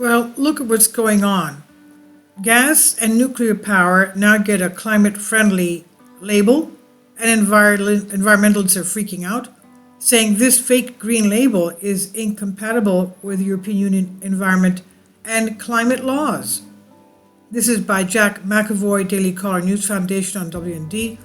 Well, look at what's going on. Gas and nuclear power now get a climate-friendly label, and environmentalists are freaking out, saying this fake green label is incompatible with European Union environment and climate laws. This is by Jack McAvoy, Daily Caller News Foundation on WND.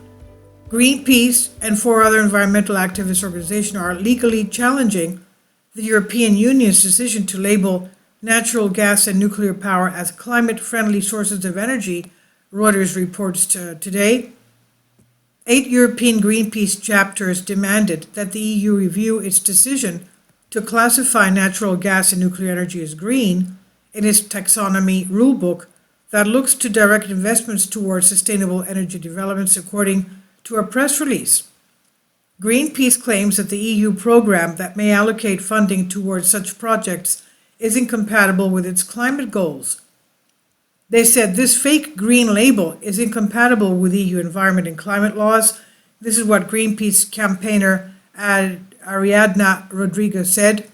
Greenpeace and 4 other environmental activist organizations are legally challenging the European Union's decision to label natural gas and nuclear power as climate-friendly sources of energy, Reuters reports today. 8 European Greenpeace chapters demanded that the EU review its decision to classify natural gas and nuclear energy as green in its taxonomy rulebook that looks to direct investments towards sustainable energy developments, according to a press release. Greenpeace claims that the EU program that may allocate funding towards such projects is incompatible with its climate goals. They said this fake green label is incompatible with EU environment and climate laws. This is what Greenpeace campaigner Ariadna Rodriguez said,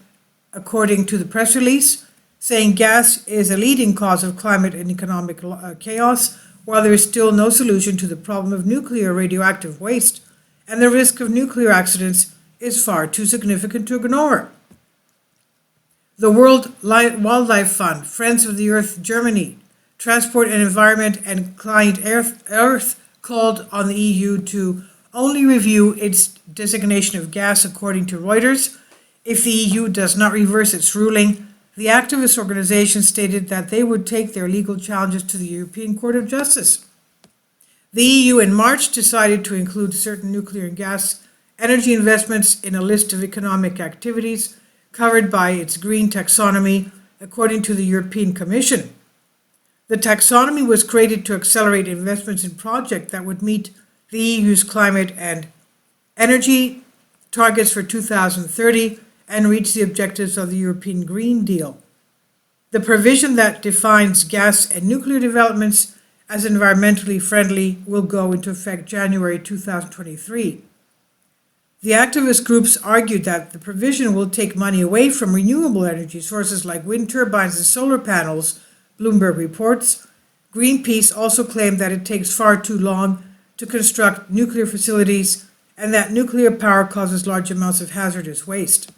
according to the press release, saying gas is a leading cause of climate and economic chaos, while there is still no solution to the problem of nuclear radioactive waste, and the risk of nuclear accidents is far too significant to ignore. The World Wildlife Fund, Friends of the Earth Germany, Transport and Environment, and Client Earth called on the EU to only review its designation of gas, according to Reuters. If the EU does not reverse its ruling, the activist organization stated that they would take their legal challenges to the European Court of Justice. The EU in March decided to include certain nuclear and gas energy investments in a list of economic activities covered by its green taxonomy, according to the European Commission. The taxonomy was created to accelerate investments in projects that would meet the EU's climate and energy targets for 2030 and reach the objectives of the European Green Deal. The provision that defines gas and nuclear developments as environmentally friendly will go into effect January 2023. The activist groups argued that the provision will take money away from renewable energy sources like wind turbines and solar panels, Bloomberg reports. Greenpeace also claimed that it takes far too long to construct nuclear facilities and that nuclear power causes large amounts of hazardous waste.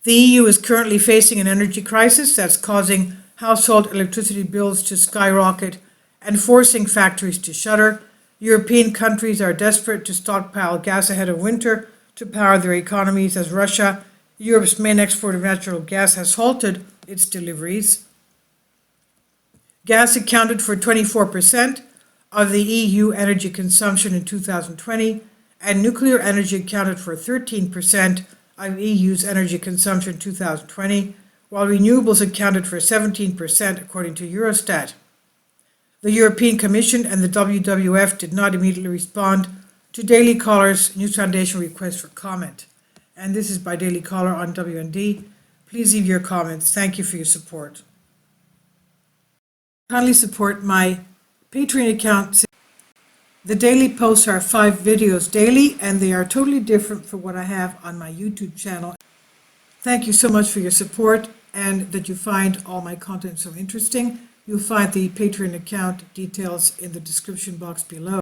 The EU is currently facing an energy crisis that's causing household electricity bills to skyrocket and forcing factories to shutter. European countries are desperate to stockpile gas ahead of winter to power their economies as Russia, Europe's main exporter of natural gas, has halted its deliveries. Gas accounted for 24% of the EU energy consumption in 2020, and nuclear energy accounted for 13% of EU's energy consumption in 2020, while renewables accounted for 17%, according to Eurostat. The European Commission and the WWF did not immediately respond to Daily Caller's News Foundation request for comment. And this is by Daily Caller on WND. Please leave your comments. Thank you for your support. Kindly support my Patreon account. The daily posts are 5 videos daily, and they are totally different from what I have on my YouTube channel. Thank you so much for your support and that you find all my content so interesting. You'll find the Patreon account details in the description box below.